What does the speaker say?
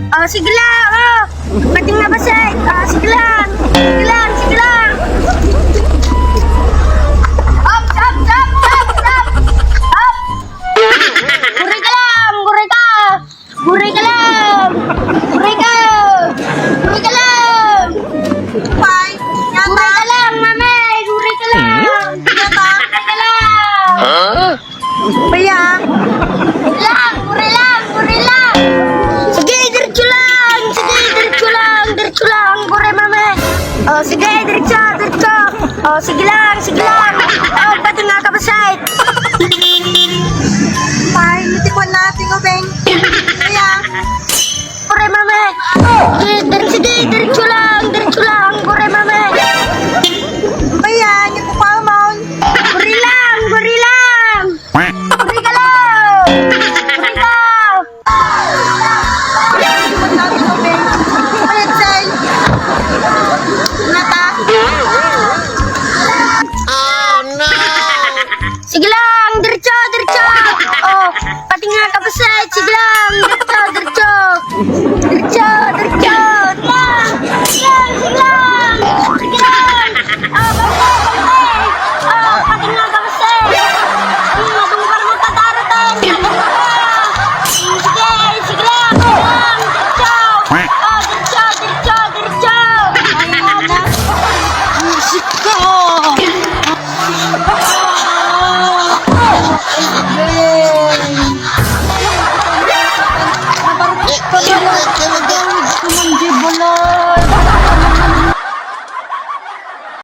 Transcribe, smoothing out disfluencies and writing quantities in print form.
Oh, sige lang. Oh. Pating na ba siya? Sige lang. Sige lang, sige lang. Up, up, up, up, up. Up. Guri ka lang, guri ka. Guri ka lang. Guri ka. Guri ka lang. Bye. Guri ka lang, mami. Guri ka lang. Guri ka lang. Paya. Lang, guri lang, guri lang. Sige, diretso lang. Sige, diretso lang. Diretso lang, guri, mami. Oh, sige, diretso, diretso. Oh, sige lang, sige lang.